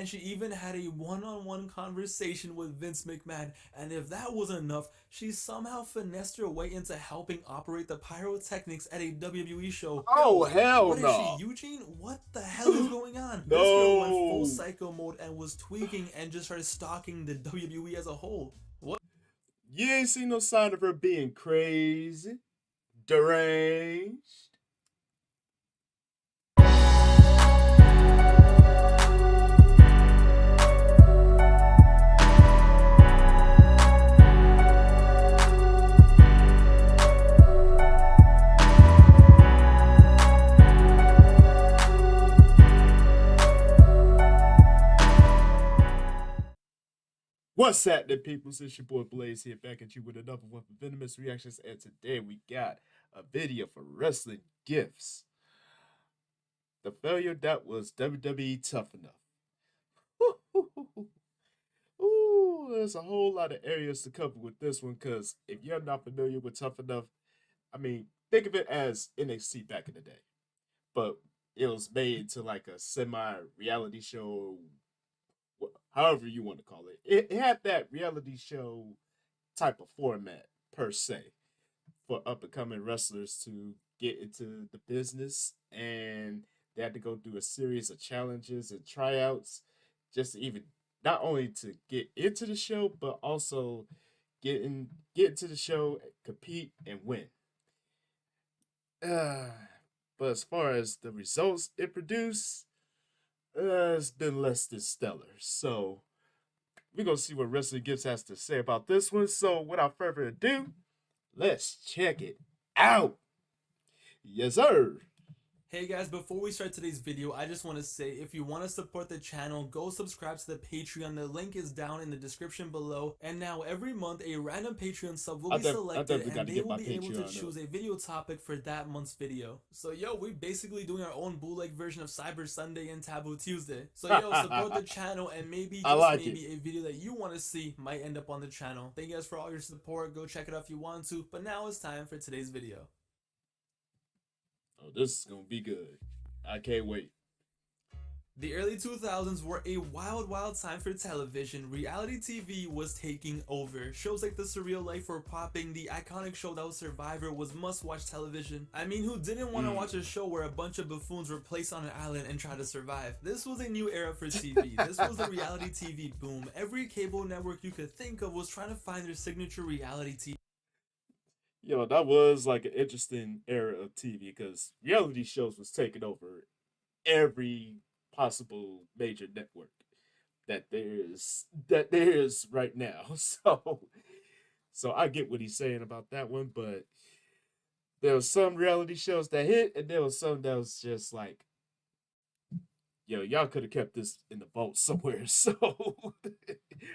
and she even had a one-on-one conversation with Vince McMahon. And if that wasn't enough, she somehow finessed her way into helping operate the pyrotechnics at a WWE show. Oh, Yo, hell what is she, no. Eugene? What the hell is going on? This girl went full No. psycho mode and was tweaking and just started stalking the WWE as a whole. What? You ain't seen no sign of her being crazy, deranged. What's happening, people? It's your boy Blaze here, back at you with another one for Venomous Reactions. And today we got a video for wrestling gifts. The failure that was WWE Tough Enough. Ooh, there's a whole lot of areas to cover with this one because if you're not familiar with Tough Enough, I mean, think of it as NXT back in the day, but it was made into like a semi-reality show, however you want to call it. It had that reality show type of format per se for up and coming wrestlers to get into the business, and they had to go through a series of challenges and tryouts just to even not only to get into the show but also get into the show, compete and win. Uh, but as far as the results it produced, it's been less than stellar. So we're gonna see what Wrestling Gifts has to say about this one. So without further ado, let's check it out. Yes, sir. Hey guys, before we start today's video, I just want to say if you want to support the channel, go subscribe to the Patreon. The link is down in the description below. And now every month, a random Patreon sub will be selected and they will be able to choose a video topic for that month's video. So yo, we're basically doing our own bootleg version of Cyber Sunday and Taboo Tuesday. So yo, support the channel and maybe maybe a video that you want to see might end up on the channel. Thank you guys for all your support. Go check it out if you want to. But now it's time for today's video. Oh, this is gonna be good. I can't wait. The early 2000s were a wild time for television. Reality TV was taking over. Shows like The Surreal Life were popping. The iconic show that was Survivor was must-watch television. I mean, who didn't want to watch a show where a bunch of buffoons were placed on an island and try to survive? This was a new era for TV. This was the reality TV boom. Every cable network you could think of was trying to find their signature reality TV. Yo, that was like an interesting era of TV because reality shows was taking over every possible major network that there is right now. So I get what he's saying about that one, but there was some reality shows that hit, and there was some that was just like, yo, y'all could have kept this in the vault somewhere. So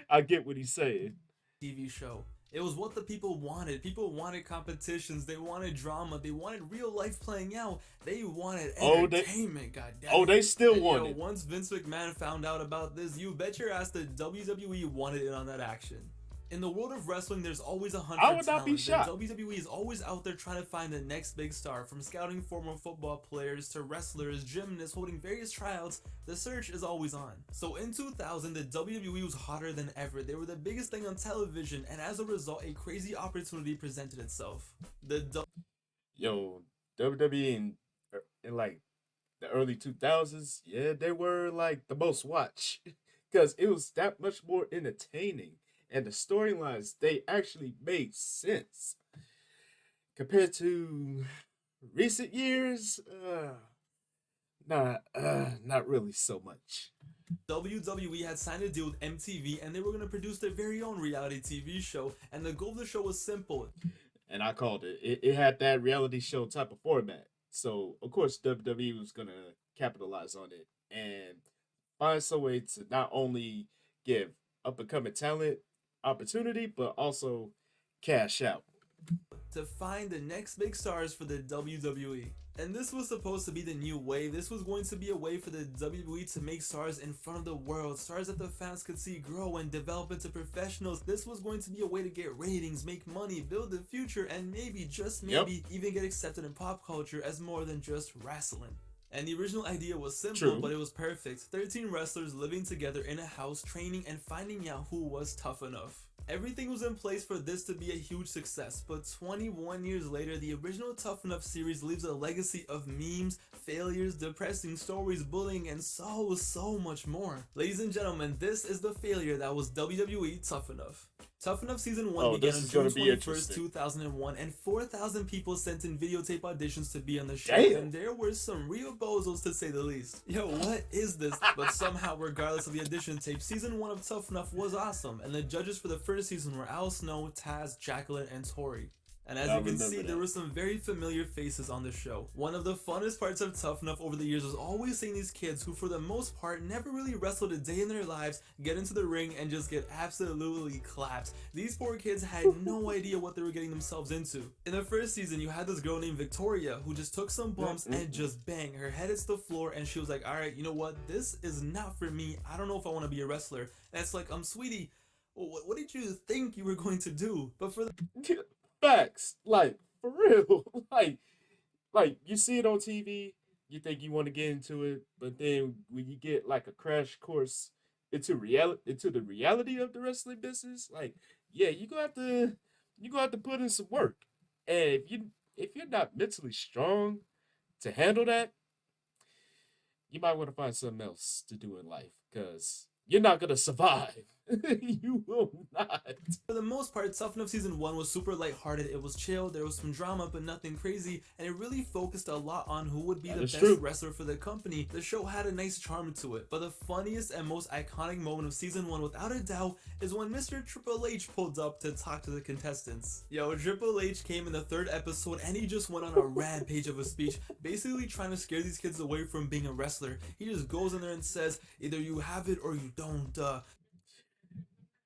I get what he's saying. TV show. It was what the people wanted. People wanted competitions. They wanted drama. They wanted real life playing out. They wanted entertainment. They still want it. Once Vince McMahon found out about this, you bet your ass the WWE wanted in on that action. In the world of wrestling, there's always a hunt for talent. I would not be shocked. The WWE is always out there trying to find the next big star. From scouting former football players to wrestlers, gymnasts, holding various tryouts, the search is always on. So in 2000, the WWE was hotter than ever. They were the biggest thing on television, and as a result, a crazy opportunity presented itself. Yo, WWE in like the early 2000s, yeah, they were like the most watched because it was that much more entertaining. And the storylines, they actually made sense compared to recent years. Not really so much. WWE had signed a deal with MTV, and they were going to produce their very own reality TV show. And the goal of the show was simple. And I called it. It had that reality show type of format. So of course WWE was going to capitalize on it and find some way to not only give up and coming talent opportunity, but also cash out. To find the next big stars for the WWE. And this was supposed to be the new way. This was going to be a way for the WWE to make stars in front of the world. Stars that the fans could see grow and develop into professionals. This was going to be a way to get ratings, make money, build the future, and maybe, just maybe, even get accepted in pop culture as more than just wrestling. And the original idea was simple, True. but it was perfect. 13 wrestlers living together in a house, training and finding out who was tough enough. Everything was in place for this to be a huge success, but 21 years later, the original Tough Enough series leaves a legacy of memes, failures, depressing stories, bullying, and so much more. Ladies and gentlemen, this is the failure that was WWE Tough Enough. Tough Enough Season 1 began on June 21st, 2001, and 4,000 people sent in videotape auditions to be on the show, and there were some real bozos to say the least. Yo, what is this? But somehow, regardless of the audition tape, Season 1 of Tough Enough was awesome, and the judges for the first season were Al Snow, Taz, Jacqueline, and Tori. And as you can see, there were some very familiar faces on the show. One of the funnest parts of Tough Enough over the years was always seeing these kids who for the most part never really wrestled a day in their lives get into the ring and just get absolutely clapped. These poor kids had no idea what they were getting themselves into. In the first season, you had this girl named Victoria who just took some bumps and just bang, her head hits the floor and she was like, alright, you know what, this is not for me, I don't know if I want to be a wrestler. And it's like, sweetie, what did you think you were going to do? But for the facts, like for real, like you see it on TV, you think you want to get into it, but then when you get like a crash course into the reality of the wrestling business, like yeah, you gonna have to put in some work, and if you're not mentally strong to handle that, you might want to find something else to do in life, because you're not gonna survive. You will not. For the most part, Tough Enough Season 1 was super lighthearted, it was chill, there was some drama but nothing crazy, and it really focused a lot on who would be the best wrestler for the company. The show had a nice charm to it, but the funniest and most iconic moment of Season 1 without a doubt is when Mr. Triple H pulled up to talk to the contestants. Yo, Triple H came in the 3rd episode and he just went on a rampage of a speech, basically trying to scare these kids away from being a wrestler. He just goes in there and says, either you have it or you don't.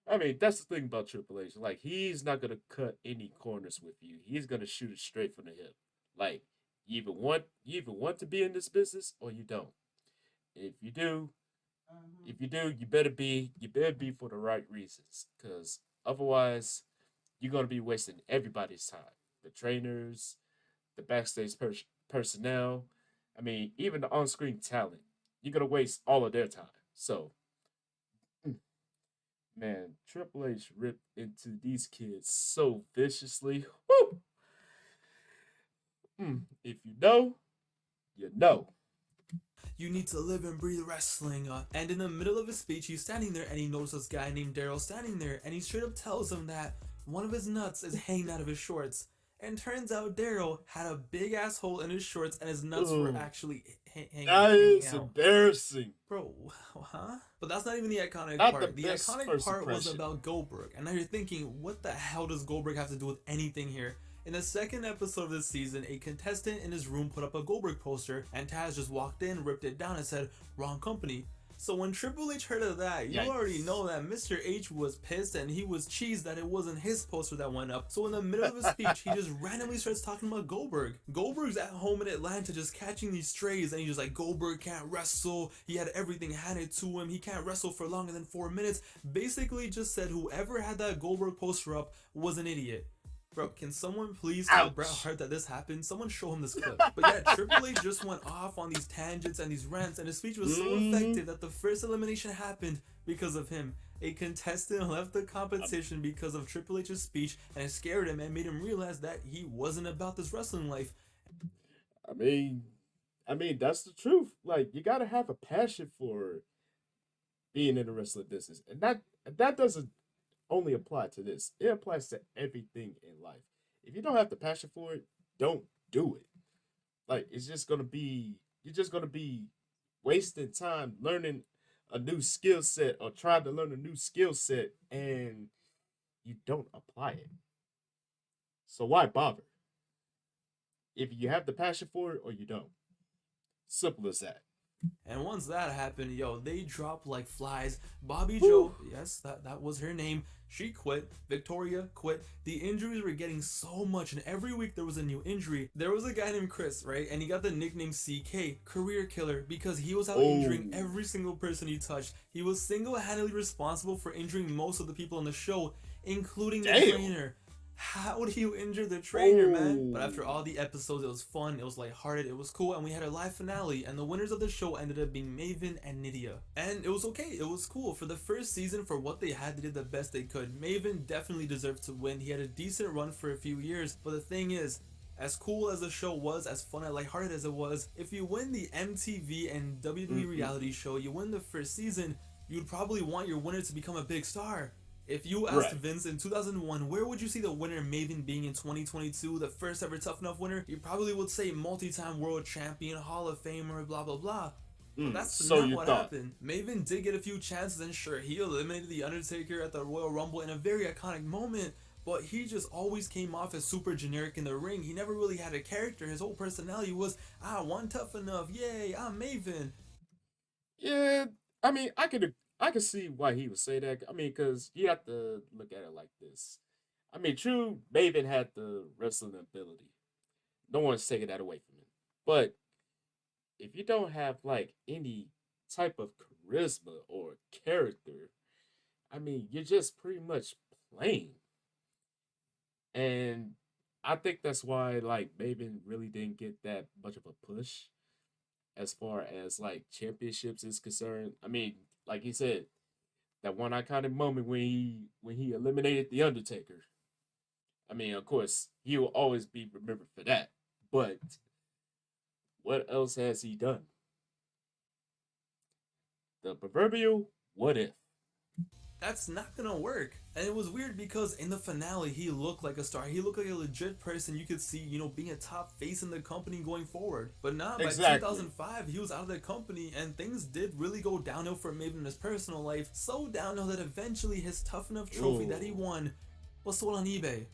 I mean, that's the thing about Triple H. Like, he's not gonna cut any corners with you. He's gonna shoot it straight from the hip. Like, you either want to be in this business or you don't. If you do, you better be for the right reasons. Cause otherwise, you're gonna be wasting everybody's time. The trainers, the backstage personnel. I mean, even the on-screen talent. You're gonna waste all of their time. So man, Triple H ripped into these kids so viciously. Woo! If you know, you know. You need to live and breathe wrestling. And in the middle of his speech, he's standing there and he notices this guy named Daryl standing there and he straight up tells him that one of his nuts is hanging out of his shorts. And turns out Daryl had a big ass hole in his shorts and his nuts were actually hanging out. That is embarrassing. Bro, huh? But that's not even the iconic part. The iconic part was about Goldberg. And now you're thinking, what the hell does Goldberg have to do with anything here? In the 2nd episode of this season, a contestant in his room put up a Goldberg poster and Taz just walked in, ripped it down and said, wrong company. So when Triple H heard of that, you already know that Mr. H was pissed and he was cheesed that it wasn't his poster that went up. So in the middle of his speech, he just randomly starts talking about Goldberg. Goldberg's at home in Atlanta just catching these strays and he's just like, Goldberg can't wrestle. He had everything handed to him. He can't wrestle for longer than 4 minutes. Basically just said whoever had that Goldberg poster up was an idiot. Bro, can someone please tell Bret Hart that this happened? Someone show him this clip. But yeah, Triple H just went off on these tangents and these rants, and his speech was so effective that the first elimination happened because of him. A contestant left the competition because of Triple H's speech, and it scared him and made him realize that he wasn't about this wrestling life. I mean, that's the truth. Like, you gotta have a passion for being in the wrestling business, and that doesn't only apply to this. It applies to everything in life. If you don't have the passion for it, don't do it. Like, you're just gonna be wasting time learning a new skill set or trying to learn a new skill set and you don't apply it. So why bother? If you have the passion for it or you don't. Simple as that. And once that happened, yo, they dropped like flies. Bobby Joe, yes, that was her name. She quit. Victoria quit. The injuries were getting so much, and every week there was a new injury. There was a guy named Chris, right? And he got the nickname CK, career killer, because he was out injuring every single person he touched. He was single-handedly responsible for injuring most of the people on the show, including the trainer. How do you injure the trainer, man? But after Oh, all the episodes, it was fun, it was lighthearted, it was cool, and we had a live finale, and the winners of the show ended up being Maven and Nydia. And it was okay, it was cool. For the first season, for what they had, they did the best they could. Maven definitely deserved to win. He had a decent run for a few years, but the thing is, as cool as the show was, as fun and lighthearted as it was, if you win the MTV and WWE reality show, you win the first season, you'd probably want your winner to become a big star. If you asked right. Vince in 2001, where would you see the winner Maven being in 2022, the first ever Tough Enough winner, he probably would say multi-time world champion, Hall of Famer, blah blah blah. But that's So not you what thought. happened. Maven did get a few chances, and sure, he eliminated The Undertaker at the Royal Rumble in a very iconic moment, but he just always came off as super generic in the ring. He never really had a character. His whole personality was, one Tough Enough, yay, I'm Maven. Yeah, I mean, I could see why he would say that. I mean, because you have to look at it like this. I mean, true, Maven had the wrestling ability. No one's taking that away from him. But if you don't have like any type of charisma or character, I mean, you're just pretty much plain. And I think that's why like Maven really didn't get that much of a push as far as like championships is concerned. I mean, like he said, that one iconic moment when he eliminated the Undertaker. I mean, of course, he will always be remembered for that. But what else has he done? The proverbial what if? That's not gonna work. And it was weird because in the finale, he looked like a star. He looked like a legit person you could see, being a top face in the company going forward. But not by Exactly. 2005, he was out of the company, and things did really go downhill for Maven in his personal life. So downhill that eventually his Tough Enough trophy that he Oh, won was sold on eBay.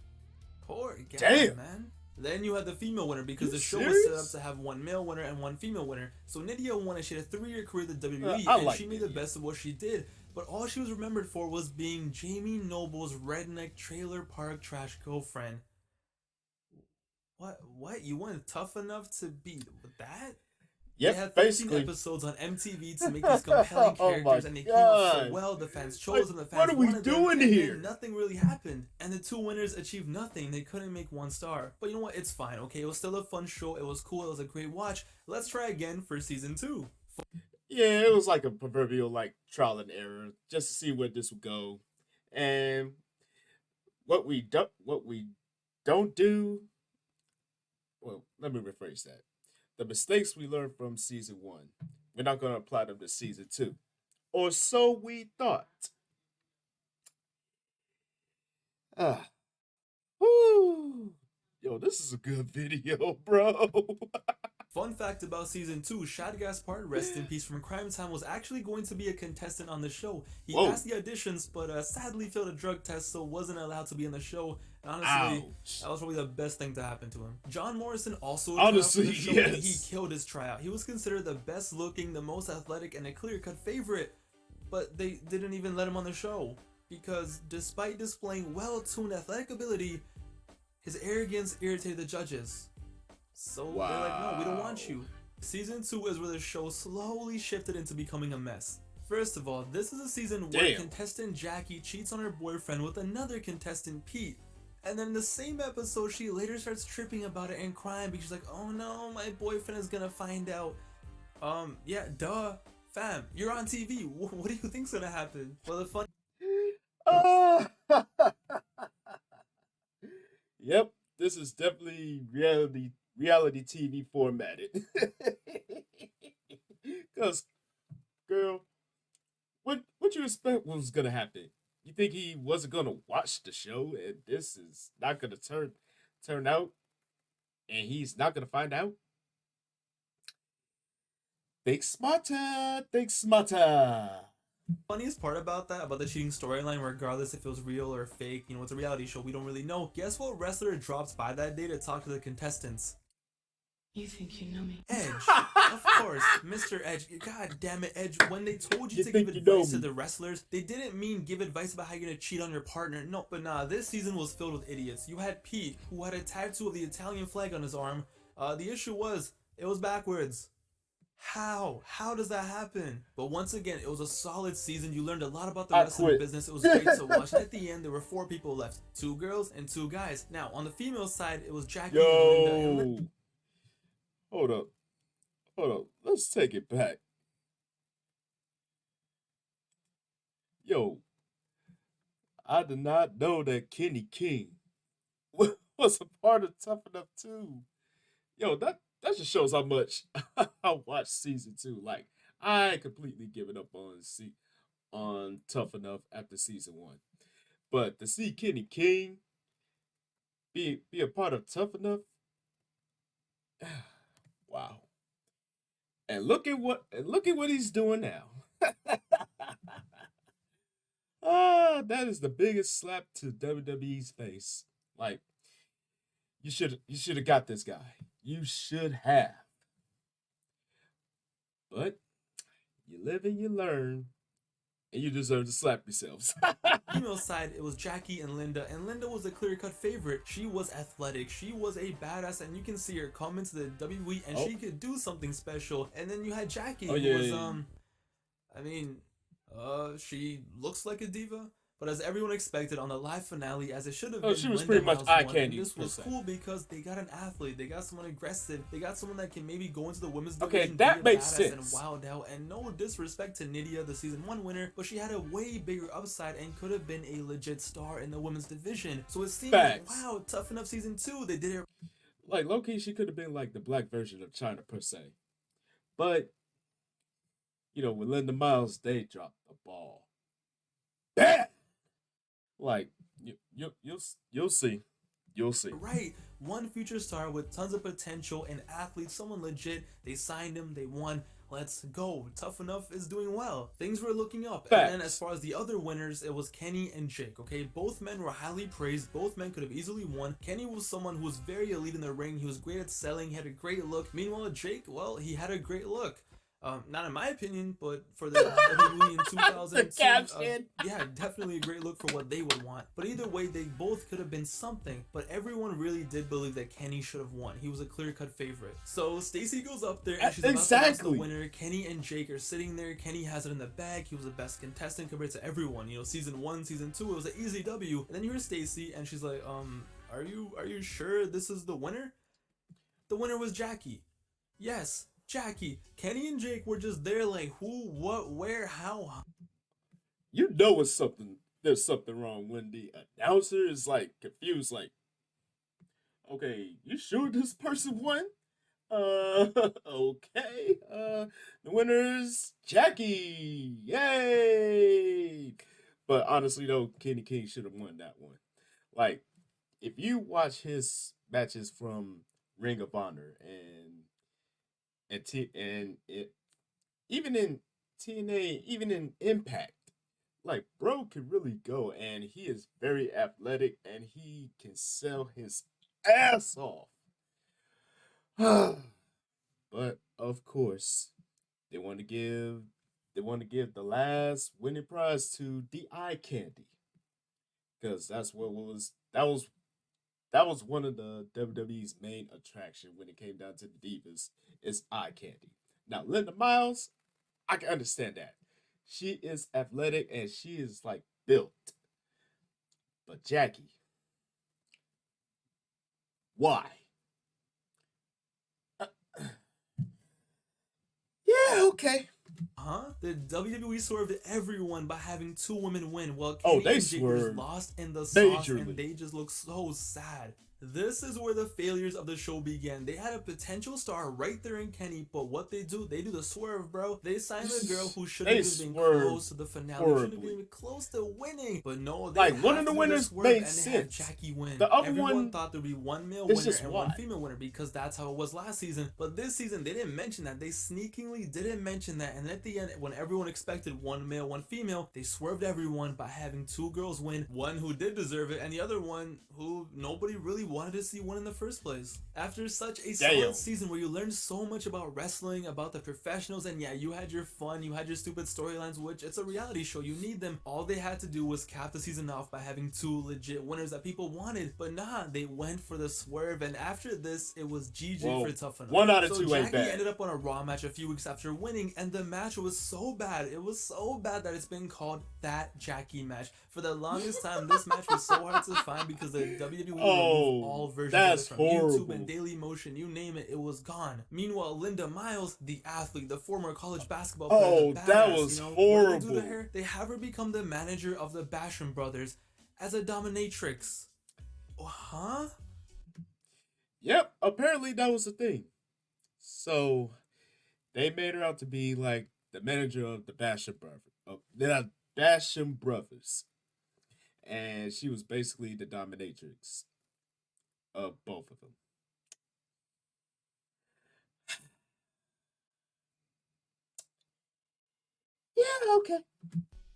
Poor guy, damn. man. Then you had the female winner because You the show was set up serious? to have one male winner and one female winner. So Nydia won and she had a 3-year career at the WWE I and like she made the Lydia. best of what she did. But all she was remembered for was being Jamie Noble's redneck trailer park trash girlfriend. What? What? You weren't tough enough to beat that? They Yep, had 13 basically. episodes on MTV to make these compelling Oh my characters, and they came out so god. well. The fans Like, chose them, the what fans are we wanted them, doing and then here? nothing really happened. And the two winners achieved nothing. They couldn't make one star. But you know what? It's fine, okay? It was still a fun show. It was cool. It was a great watch. Let's try again for season 2. Yeah, it was like a proverbial like trial and error just to see where this would go. And what we don't do, well, let me rephrase that. The mistakes we learned from season 1, we're not going to apply them to season 2. Or so we thought. Ah, whoo. Yo, this is a good video, bro. Fun fact about season 2, Shad Gaspard, rest in peace from Crime Time, was actually going to be a contestant on the show. He Whoa. passed the auditions, but sadly failed a drug test, so wasn't allowed to be on the show. And honestly, Ouch. that was probably the best thing to happen to him. John Morrison also tried out for Honestly, the show, and he yes. killed his tryout. He was considered the best looking, the most athletic, and a clear-cut favorite, but they didn't even let him on the show. Because despite displaying well-tuned athletic ability, his arrogance irritated the judges. So they're like, no, we don't want Wow. you. Season 2 is where the show slowly shifted into becoming a mess. First of all, this is a season where Damn. contestant Jackie cheats on her boyfriend with another contestant Pete. And then in the same episode, she later starts tripping about it and crying because she's like, oh no, my boyfriend is gonna find out. Yeah, duh. Fam, you're on TV. What do you think's gonna happen? Well, the fun Ah. Yep, this is definitely reality TV formatted. Cause girl, what you expect was gonna happen? You think he wasn't gonna watch the show and this is not gonna turn out and he's not gonna find out? Think smarter, think smarter. funniest part about that, about the cheating storyline, regardless if it was real or fake, it's a reality show, we don't really know. Guess what wrestler drops by that day to talk to the contestants? You think you know me? Edge. Of course, Mr. Edge. God damn it, Edge. When they told you You to give think you know advice to me? the wrestlers, they didn't mean give advice about how you're gonna cheat on your partner. No, but nah, this season was filled with idiots. You had Pete, who had a tattoo of the Italian flag on his arm. The issue was, it was backwards. How does that happen? But once again, it was a solid season. You learned a lot about the I wrestling quit. business. It was great to watch. And at the end, there were 4 people left: 2 girls and 2 guys. Now, on the female side, it was Jackie and Linda. Yo, hold up, hold up. Let's take it back. Yo, I did not know that Kenny King was a part of Tough Enough too. Yo, that just shows how much I watched season 2. Like, I completely given up on Tough Enough after season 1. But to see Kenny King be a part of Tough Enough, wow. And look at what he's doing now. That is the biggest slap to WWE's face. Like, you should have got this guy. You should have. But you live and you learn, and you deserve to slap yourselves. female side, it was Jackie and Linda was a clear-cut favorite. She was athletic, she was a badass, and you can see her come into the WWE and she could do something special. And then you had Jackie, who was I mean, she looks like a diva, but as everyone expected on the live finale, as it should have been, she was Linda pretty much Miles eye won, candy, and this per was se. cool because they got an athlete, they got someone aggressive, they got someone that can maybe go into the women's Okay, division, that be a makes badass sense. and wild out. And no disrespect to Nydia, the season 1 winner, but she had a way bigger upside and could have been a legit star in the women's division. So it seemed like, Facts. wow, Tough Enough season 2, they did it. Like, low-key, she could have been like the black version of China, per se. But, with Linda Miles, they dropped the ball. Bam! Like, you'll see. You'll see. Right, one future star with tons of potential, an athlete, someone legit. They signed him, they won. Let's go. Tough Enough is doing well. Things were looking up. Facts. And then as far as the other winners, it was Kenny and Jake, okay? Both men were highly praised. Both men could have easily won. Kenny was someone who was very elite in the ring. He was great at selling. He had a great look. Meanwhile, Jake, well, he had a great look. Not in my opinion, but for the WWE in 2002, caption. yeah, definitely a great look for what they would want. But either way, they both could have been something. But everyone really did believe that Kenny should have won. He was a clear-cut favorite. So Stacy goes up there and she's about to announce the winner. Kenny and Jake are sitting there. Kenny has it in the bag. He was the best contestant compared to everyone. Season 1, season 2, it was an easy W. And then you hear Stacy and she's like, are you sure this is the winner? The winner was Jackie. Yes, Jackie. Kenny and Jake were just there like, who, what, where, how. You know there's something wrong when the announcer is like confused, like, okay, you sure this person won? Okay. The winner is Jackie. Yay! But honestly though, Kenny King should have won that one. Like, if you watch his matches from Ring of Honor even in TNA, even in Impact, like, bro can really go, and he is very athletic and he can sell his ass off. But of course, they want to give the last winning prize to the eye candy, because that was one of the WWE's main attraction when it came down to the divas, is eye candy. Now, Linda Miles, I can understand that. She is athletic and she is like built. But Jackie, why? Yeah, okay. Huh? The WWE swerved everyone by having 2 women win. Well, Oh, Kenny they and Jake were swerved lost in the sauce majorly. and they just look so sad. This is where the failures of the show began. They had a potential star right there in Kenny, but what they do the swerve, bro. They signed a girl who shouldn't They have been swerved close to the finale, shouldn't have horribly. been close to winning. But no, they Like, one have of the to do winners swerve, made and they had sense. Jackie win. The other Everyone one, thought there'd be 1 male it's winner just and why. 1 female winner because that's how it was last season. But this season, they didn't mention that. They sneakingly didn't mention that. And at the end, when everyone expected 1 male, 1 female, they swerved everyone by having 2 girls win. One who did deserve it, and the other one who nobody really wanted to see win in the first place. After such a Damn. solid season where you learned so much about wrestling, about the professionals, and yeah, you had your fun, you had your stupid storylines, which it's a reality show, you need them. All they had to do was cap the season off by having 2 legit winners that people wanted, but nah, they went for the swerve, and after this, it was GG for Tough Enough. 1 out of 2 so ain't Jackie bad. ended up on a Raw match a few weeks after winning, and the match was so bad, it was so bad that it's been called that Jackie match. For the longest time, this match was so hard to find because the WWE removed all versions of it from YouTube and Daily Motion, you name it, it was gone. Meanwhile, Linda Miles, the athlete, the former college basketball player, the badass, that was horrible. What do they do to her? They have her become the manager of the Basham brothers as a dominatrix. Huh? Yep, apparently that was the thing. So they made her out to be like the manager of the Basham brothers. And she was basically the dominatrix of both of them. Yeah, okay.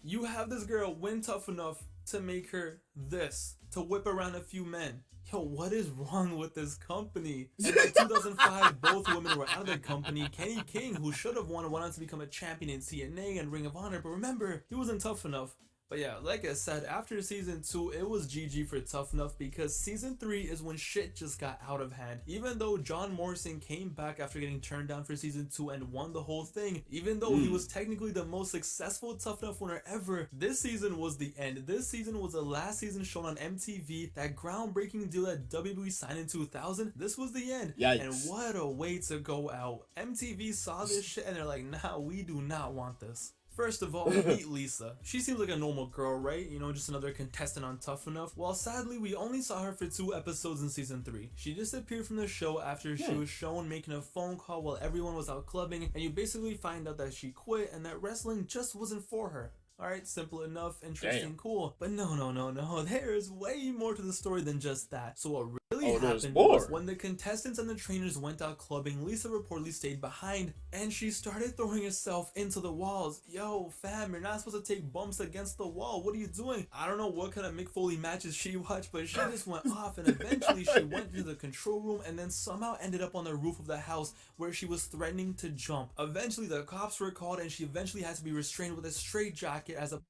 You have this girl win Tough Enough to make her this, to whip around a few men. Yo, what is wrong with this company? And in 2005, both women were out of the company. Kenny King, who should have won, went on to become a champion in TNA and Ring of Honor, but remember, he wasn't tough enough. But yeah, like I said, after season 2, it was GG for Tough Enough because season 3 is when shit just got out of hand. Even though John Morrison came back after getting turned down for season 2 and won the whole thing, even though he was technically the most successful Tough Enough winner ever, this season was the end. This season was the last season shown on MTV. That groundbreaking deal that WWE signed in 2000, this was the end. Yikes. And what a way to go out. MTV saw this shit and they're like, nah, we do not want this. First of all, meet Lisa. She seems like a normal girl, right? You know, just another contestant on Tough Enough. Well, sadly, we only saw her for 2 episodes in season 3. She disappeared from the show after she was shown making a phone call while everyone was out clubbing, and you basically find out that she quit and that wrestling just wasn't for her. Alright, simple enough, interesting, cool. But no. There is way more to the story than just that. So what really happened was when the contestants and the trainers went out clubbing, Lisa reportedly stayed behind and she started throwing herself into the walls. Yo, fam, you're not supposed to take bumps against the wall. What are you doing? I don't know what kind of Mick Foley matches she watched, but she just went off and eventually she went to the control room and then somehow ended up on the roof of the house where she was threatening to jump. Eventually the cops were called and she eventually had to be restrained with a straitjacket as a...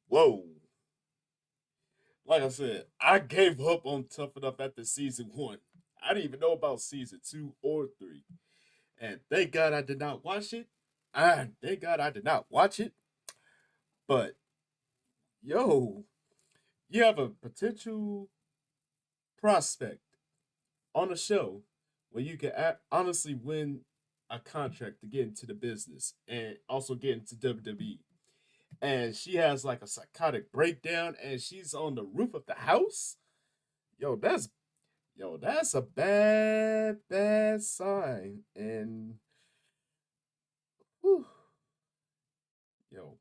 Whoa. Like I said, I gave up on Tough Enough after season 1. I didn't even know about season 2 or 3. And thank God I did not watch it. But, yo, you have a potential prospect on a show where you can honestly win a contract to get into the business and also get into WWE. And she has like a psychotic breakdown and she's on the roof of the house. Yo, that's a bad sign. And whew, yo,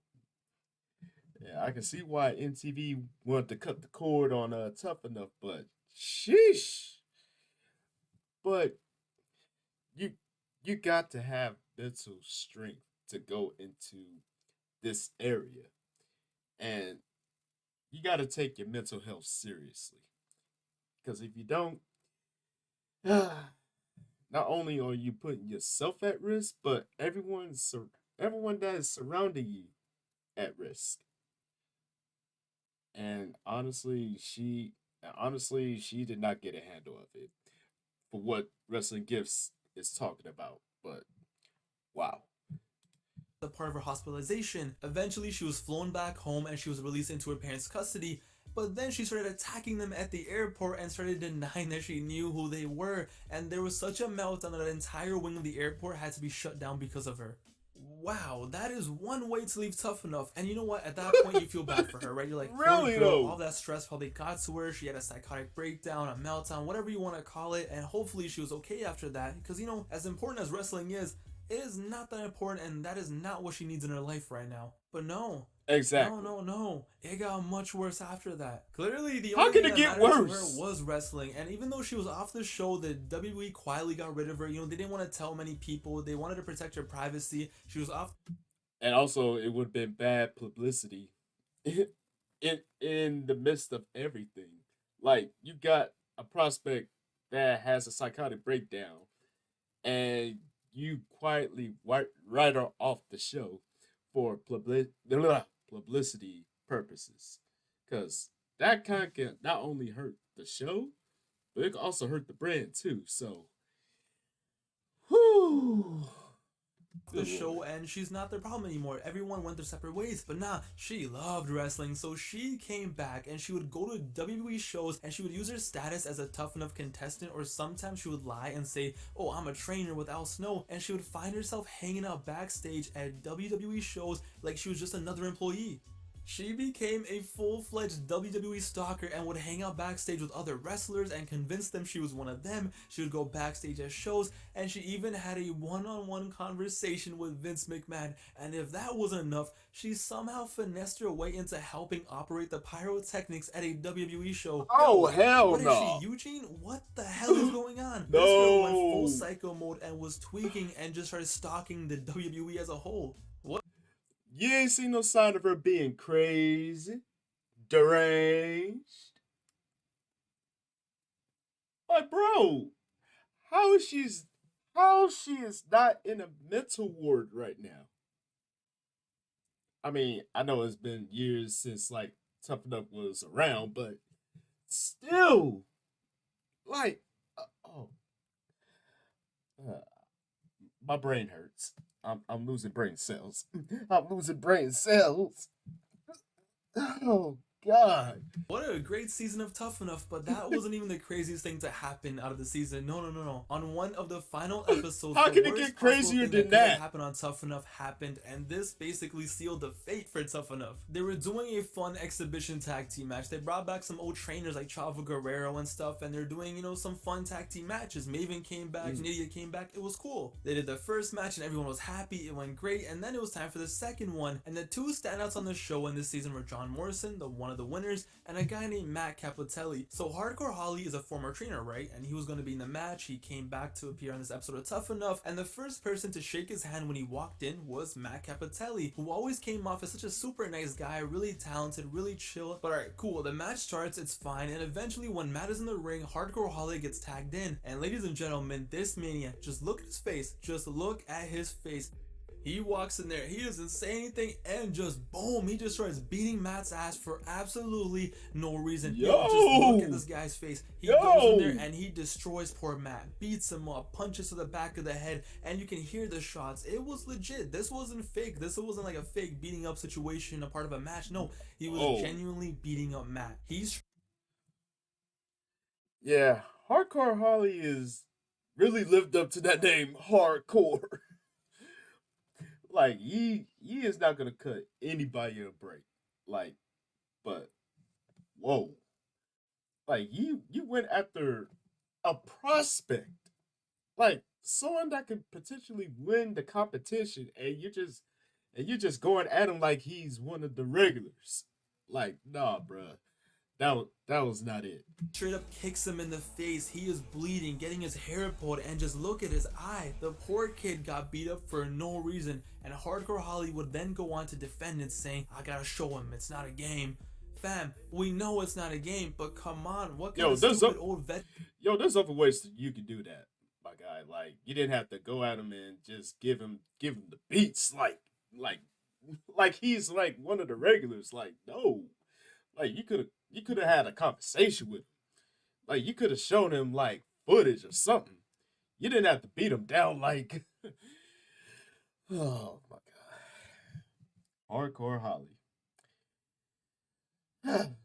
yeah, I can see why MTV wanted to cut the cord on Tough Enough, but sheesh. But you got to have mental strength to go into this area, and you got to take your mental health seriously, because if you don't, not only are you putting yourself at risk, but everyone that is surrounding you at risk. And honestly, she did not get a handle of it for what Wrestling Gifts is talking about. But wow. The part of her hospitalization. Eventually she was flown back home and she was released into her parents' custody, but then she started attacking them at the airport and started denying that she knew who they were, and there was such a meltdown that an entire wing of the airport had to be shut down because of her. Wow, that is one way to leave Tough Enough. And you know what, at that point you feel bad for her, right? You're like, really though, all that stress probably got to her. She had a psychotic breakdown, a meltdown, whatever you want to call it, and hopefully she was okay after that, because you know, as important as wrestling is, it is not that important, and that is not what she needs in her life right now. But no. Exactly. No. It got much worse after that. Clearly, the How only can thing it that get mattered to worse? her was wrestling. And even though she was off the show, the WWE quietly got rid of her. You know, they didn't want to tell many people. They wanted to protect her privacy. She was off. And also, it would have been bad publicity in the midst of everything. Like, you got a prospect that has a psychotic breakdown, and you quietly write her off the show for publicity purposes, because that kind of can not only hurt the show, but it can also hurt the brand too. So, whew. the Good show, Lord. and she's not their problem anymore. Everyone went their separate ways. But nah, she loved wrestling, so she came back and she would go to WWE shows and she would use her status as a Tough Enough contestant, or sometimes she would lie and say, oh, I'm a trainer with Al Snow, and she would find herself hanging out backstage at WWE shows like she was just another employee. She became a full-fledged WWE stalker and would hang out backstage with other wrestlers and convince them she was one of them. She would go backstage at shows, and she even had a one-on-one conversation with Vince McMahon. And if that wasn't enough, she somehow finessed her way into helping operate the pyrotechnics at a WWE show. Oh, hell What is no. she, Eugene? What the hell is going on? This girl went full No. psycho mode and was tweaking and just started stalking the WWE as a whole. What? You ain't seen no sign of her being crazy, deranged. Like, bro, how she is not in a mental ward right now? I mean, I know it's been years since like Tough Enough was around, but still, like, oh, uh, my brain hurts. I'm losing brain cells. I'm losing brain cells. Oh God. What a great season of Tough Enough, but that wasn't even the craziest thing to happen out of the season. No. On one of the final episodes, How the can it worst get crazier possible thing than could have that? happened on Tough Enough happened, and this basically sealed the fate for Tough Enough. They were doing a fun exhibition tag team match. They brought back some old trainers like Chavo Guerrero and stuff, and they're doing, some fun tag team matches. Maven came back, Nydia came back. It was cool. They did the first match, and everyone was happy. It went great, and then it was time for the second one. And the two standouts on the show in this season were John Morrison, one of the winners, and a guy named Matt Cappotelli. So Hardcore Holly is a former trainer, right? And he was going to be in the match. He came back to appear on this episode of Tough Enough, and the first person to shake his hand when he walked in was Matt Cappotelli, who always came off as such a super nice guy, really talented, really chill. But alright, cool, the match starts, it's fine, and eventually when Matt is in the ring, Hardcore Holly gets tagged in. And ladies and gentlemen, this maniac, just look at his face, just look at his face. He walks in there, he doesn't say anything, and just boom, he just starts beating Matt's ass for absolutely no reason. Just look at this guy's face. He goes in there and he destroys poor Matt, beats him up, punches to the back of the head, and you can hear the shots. It was legit. This wasn't fake. This wasn't like a fake beating up situation, a part of a match. No, he was genuinely beating up Matt. Yeah, Hardcore Holly is really lived up to that name, Hardcore. Like, he is not gonna cut anybody a break. Like, but whoa. Like, you went after a prospect. Like, someone that could potentially win the competition, and you're just going at him like he's one of the regulars. Like, nah, bruh. That was not it. Straight up kicks him in the face. He is bleeding, getting his hair pulled, and just look at his eye. The poor kid got beat up for no reason, and Hardcore Holly would then go on to defend it, saying, I gotta show him it's not a game. Fam, we know it's not a game, but come on, what kind of stupid old vet? Yo, there's other ways that you could do that, my guy. Like, you didn't have to go at him and just give him the beats like he's like one of the regulars. Like, no. Like, you could have had a conversation with him. Like, you could have shown him like footage or something. You didn't have to beat him down like oh my god. Hardcore Holly.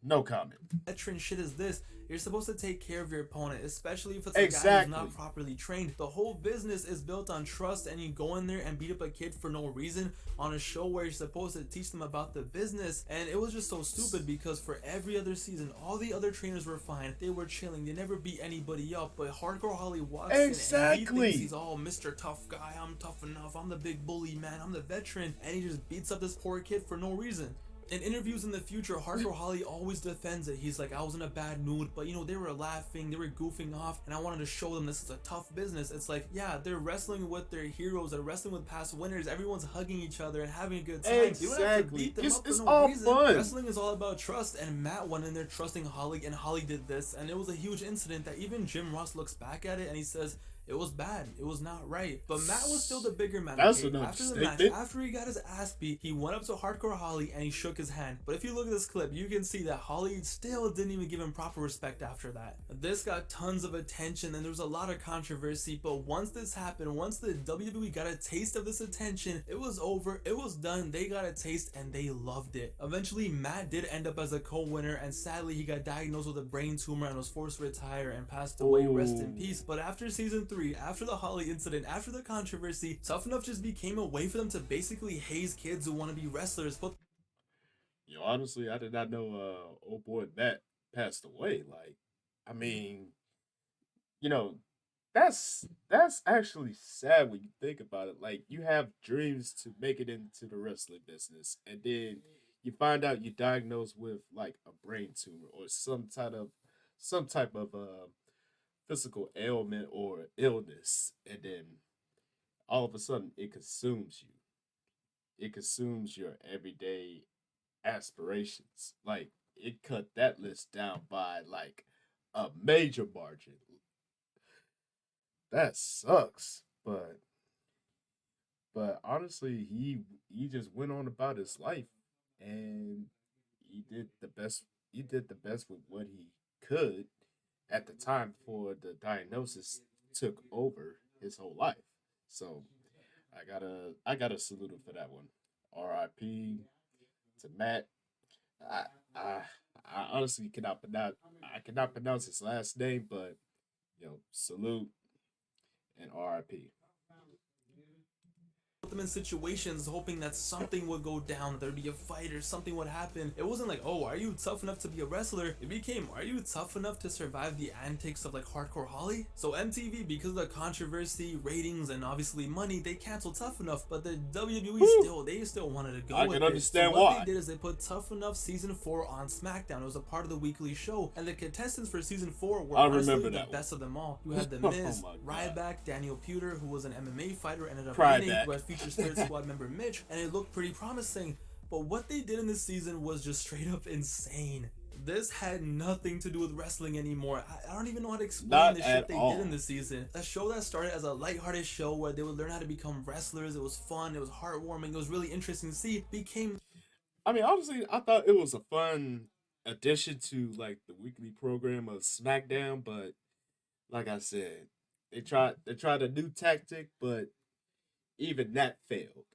No comment. Veteran shit is this. You're supposed to take care of your opponent, especially if it's a guy who's not properly trained. The whole business is built on trust, and you go in there and beat up a kid for no reason on a show where you're supposed to teach them about the business. And it was just so stupid, because for every other season, all the other trainers were fine. They were chilling. They never beat anybody up. But Hardcore Holly walks in and he thinks he's all Mr. Tough Guy. I'm tough enough. I'm the big bully, man. I'm the veteran. And he just beats up this poor kid for no reason. In interviews in the future, Hardcore Holly always defends it. He's like, I was in a bad mood, but you know, they were laughing, they were goofing off, and I wanted to show them this is a tough business. It's like, yeah, they're wrestling with their heroes, they're wrestling with past winners, everyone's hugging each other and having a good time. You don't have to Exactly. beat them up It's for no all reason. fun. Wrestling is all about trust, and Matt went in there trusting Holly, and Holly did this, and it was a huge incident that even Jim Ross looks back at it and he says, it was bad. It was not right. But Matt was still the bigger man. That's Okay? an After the match, understatement. after he got his ass beat, he went up to Hardcore Holly and he shook his hand. But if you look at this clip, you can see that Holly still didn't even give him proper respect after that. This got tons of attention and there was a lot of controversy. But once this happened, once the WWE got a taste of this attention, it was over. It was done. They got a taste and they loved it. Eventually, Matt did end up as a co-winner, and sadly, he got diagnosed with a brain tumor and was forced to retire and passed away. Rest in peace. But after season 3, after the Holly incident, after the controversy, Tough Enough just became a way for them to basically haze kids who want to be wrestlers. But Yo, honestly, I did not know old boy Matt passed away. Like, I mean, you know, that's actually sad when you think about it. Like, you have dreams to make it into the wrestling business, and then you find out you're diagnosed with like a brain tumor or some type of physical ailment or illness, and then all of a sudden it consumes you. It consumes your everyday aspirations. Like, it cut that list down by like a major margin. That sucks. But honestly, he just went on about his life, and he did the best he did the best with what he could at the time before the diagnosis took over his whole life. So I gotta salute him for that one. R.I.P. to Matt. I I I honestly cannot pronounce his last name, but salute and R.I.P. them in situations hoping that something would go down, there'd be a fight or something would happen. It wasn't like, oh, are you tough enough to be a wrestler? It became, are you tough enough to survive the antics of like Hardcore Holly? So MTV, because of the controversy, ratings, and obviously money, they canceled Tough Enough, but the WWE they still wanted to go I with can it. understand so what why. they did is they put Tough Enough season 4 on SmackDown. It was a part of the weekly show, and the contestants for season 4 were I honestly remember the that one. best of them all. You had The Oh Miz, my God. Ryback, Daniel Puder, who was an MMA fighter, ended up Cried winning, back. who had featured Spirit Squad member Mitch, and it looked pretty promising. But what they did in this season was just straight up insane. This had nothing to do with wrestling anymore. I don't even know how to explain Not the at shit they all. did in this season. A show that started as a lighthearted show where they would learn how to become wrestlers. It was fun. It was heartwarming. It was really interesting to see. Became I mean, honestly, I thought it was a fun addition to like the weekly program of SmackDown, but like I said, they tried a new tactic, but even that failed.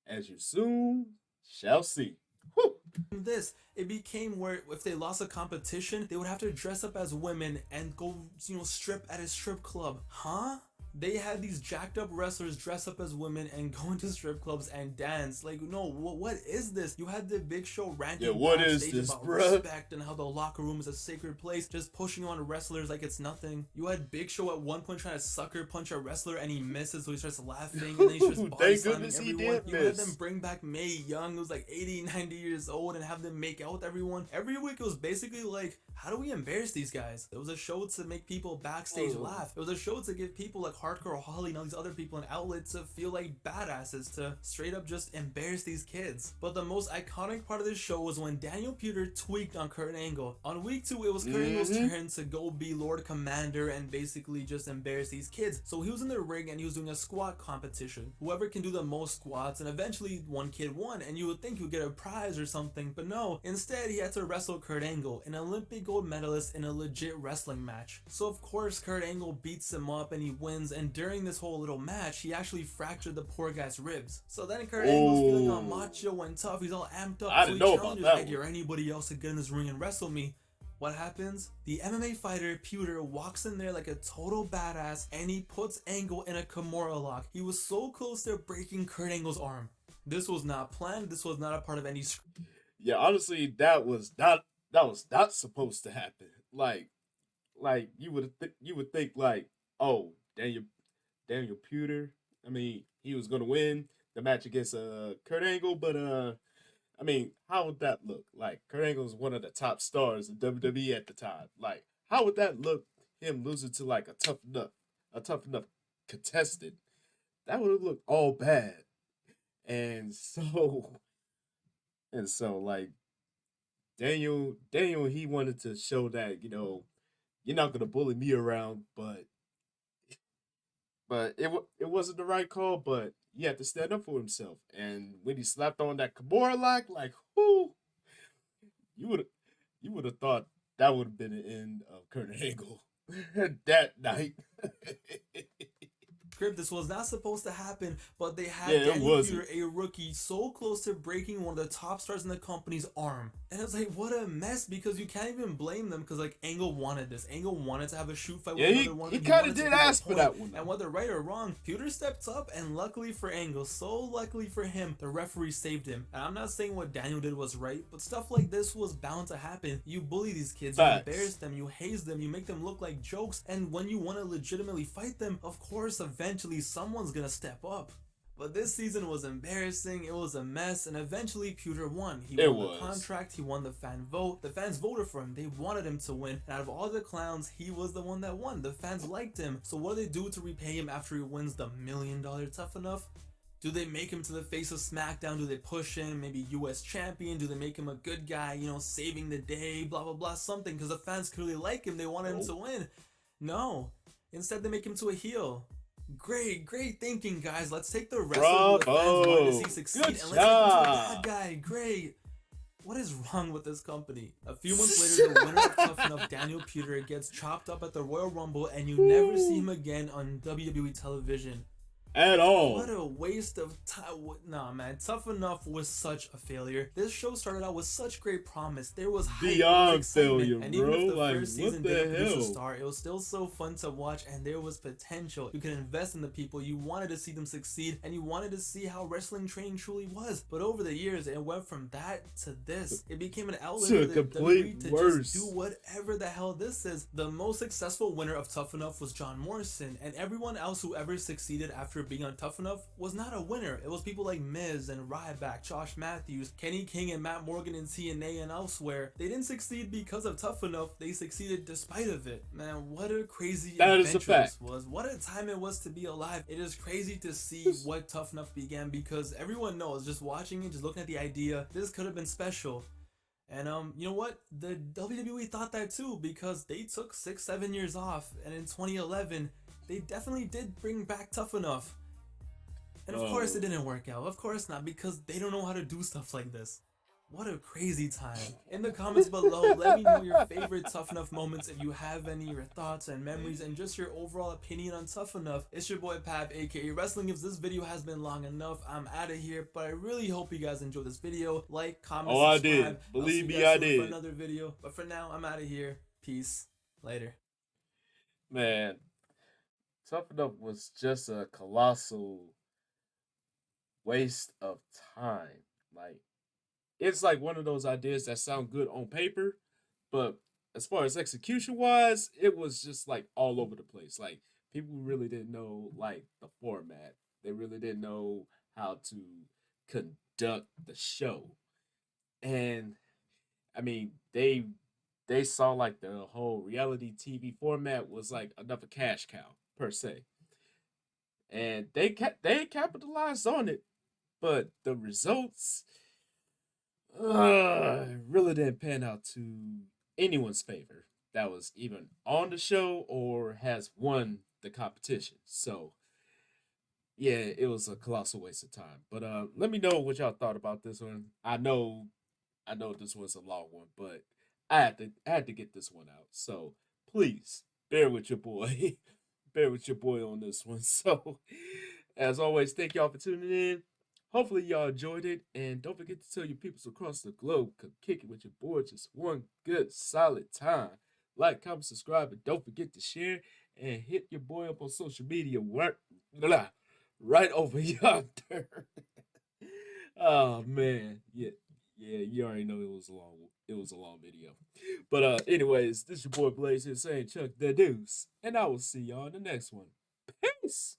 As you soon shall see. Whew. this. It became where if they lost a competition, they would have to dress up as women and go, strip at a strip club. Huh? They had these jacked up wrestlers dress up as women and go into strip clubs and dance. Like, no, what is this? You had the Big Show ranting Yeah, what is backstage this, about bruh? respect and how the locker room is a sacred place, just pushing on wrestlers like it's nothing. You had Big Show at one point trying to sucker punch a wrestler and he misses, so he starts laughing and then he starts Thank body slamming goodness he everyone. did You had them miss. bring back Mae Young, who's like 80, 90 years old, and have them make out with everyone. Every week it was basically like, how do we embarrass these guys? It was a show to make people backstage laugh. It was a show to give people like Hardcore Holly and all these other people an outlet to feel like badasses, to straight up just embarrass these kids. But the most iconic part of this show was when Daniel Puder tweaked on Kurt Angle. On week 2, it was Kurt Angle's turn to go be Lord Commander and basically just embarrass these kids. So he was in the ring and he was doing a squat competition. Whoever can do the most squats, and eventually one kid won, and you would think he would get a prize or something, but no. Instead, he had to wrestle Kurt Angle, an Olympic gold medalist, in a legit wrestling match. So of course Kurt Angle beats him up and he wins, and during this whole little match, he actually fractured the poor guy's ribs. So then Kurt Angle's feeling all macho and tough, he's all amped up, I so didn't he know about challenges that Eddie one. or anybody else to get in this ring and wrestle me. What happens? The MMA fighter Puder walks in there like a total badass and he puts Angle in a Kimura lock. He was so close to breaking Kurt Angle's arm. This was not planned. This was not a part of any script. Yeah, honestly, that was not supposed to happen. Like you would think like, oh, Daniel Puder. I mean, he was gonna win the match against Kurt Angle, but I mean, how would that look? Like, Kurt Angle was one of the top stars in WWE at the time. Like, how would that look? Him losing to like a tough enough contestant. That would have looked all bad. And so, and so, like Daniel, he wanted to show that you're not gonna bully me around, but it wasn't the right call. But he had to stand up for himself. And when he slapped on that Kimura lock, like, whoo, you would you would have thought that would have been the end of Kurt Angle that night. Script. This was not supposed to happen, but they had Yeah, it Daniel wasn't. Peter, a rookie, so close to breaking one of the top stars in the company's arm. And it was like, what a mess, because you can't even blame them, because like Angle wanted this. Angle wanted to have a shoot fight with Yeah, another one. he He kind wanted of to did prove a ask for point. that one. And whether right or wrong, Peter stepped up, and luckily for Angle, so luckily for him, the referee saved him. And I'm not saying what Daniel did was right, but stuff like this was bound to happen. You bully these kids, Facts. you embarrass them, you haze them, you make them look like jokes, and when you want to legitimately fight them, of course, eventually someone's gonna step up. But this season was embarrassing, it was a mess, and eventually Pewter won. He It won the was. contract, he won the fan vote, the fans voted for him, they wanted him to win, and out of all the clowns, he was the one that won. The fans liked him, so what do they do to repay him after he wins the $1 million Tough Enough? Do they make him to the face of SmackDown? Do they push him? Maybe US champion? Do they make him a good guy, saving the day, blah blah blah, something, because the fans clearly like him, they wanted him to win. No. Instead they make him to a heel. Great thinking, guys. Let's take the wrestler who the fans wanted to see succeed Good and let's make him to a job. bad guy. Great. What is wrong with this company? A few months later, the winner of Tough Enough, Daniel Peter, gets chopped up at the Royal Rumble, and you never see him again on WWE television. At all. What a waste of time. Nah, man. Tough Enough was such a failure. This show started out with such great promise. There was hype, there Beyond was excitement, failure, and even bro. if the Like, first what season the didn't produce a hell? star, it was still so fun to watch, and there was potential. You could invest in the people. You wanted to see them succeed, and you wanted to see how wrestling training truly was. But over the years, it went from that to this. It became an outlet To for a the complete WWE to worse. just do whatever the hell this is. The most successful winner of Tough Enough was John Morrison, and everyone else who ever succeeded after being on Tough Enough was not a winner. It was people like Miz and Ryback, Josh Matthews, Kenny King and Matt Morgan in TNA and elsewhere. They didn't succeed because of Tough Enough, they succeeded despite of it. Man, what a crazy That is a adventure fact. this was. What a time it was to be alive. It is crazy to see what Tough Enough began, because everyone knows, just watching it, just looking at the idea, this could have been special. And you know what? The WWE thought that too, because they took 6-7 years off, and in 2011 they definitely did bring back Tough Enough. And of course it didn't work out. Of course not, because they don't know how to do stuff like this. What a crazy time. In the comments below, let me know your favorite Tough Enough moments, if you have any, your thoughts and memories, and just your overall opinion on Tough Enough. It's your boy Pap, aka Wrestling Gives. This video has been long enough. I'm out of here, but I really hope you guys enjoyed this video. Like, comment, Oh, I subscribe. did. Believe I'll see you me, guys I soon did. for another video. But for now, I'm out of here. Peace. Later. Man, Tough Enough was just a colossal waste of time. Like, it's like one of those ideas that sound good on paper, but as far as execution wise, it was just like all over the place. Like, people really didn't know like the format. They really didn't know how to conduct the show. And I mean, they saw like the whole reality TV format was like another cash cow per se, and they capitalized on it, but the results really didn't pan out to anyone's favor that was even on the show or has won the competition. So yeah, it was a colossal waste of time. But let me know what y'all thought about this one. I know this was a long one, but I had to get this one out. So please bear with your boy. Bear with your boy on this one. So as always, thank y'all for tuning in. Hopefully y'all enjoyed it. And don't forget to tell your peoples across the globe, come kick it with your boy just one good solid time. Like, comment, subscribe, and don't forget to share and hit your boy up on social media. Right over yonder. Oh man. Yeah, you already know it was a long video. But anyways, this your boy Blaze here saying Chuck the Deuce, and I will see y'all in the next one. Peace.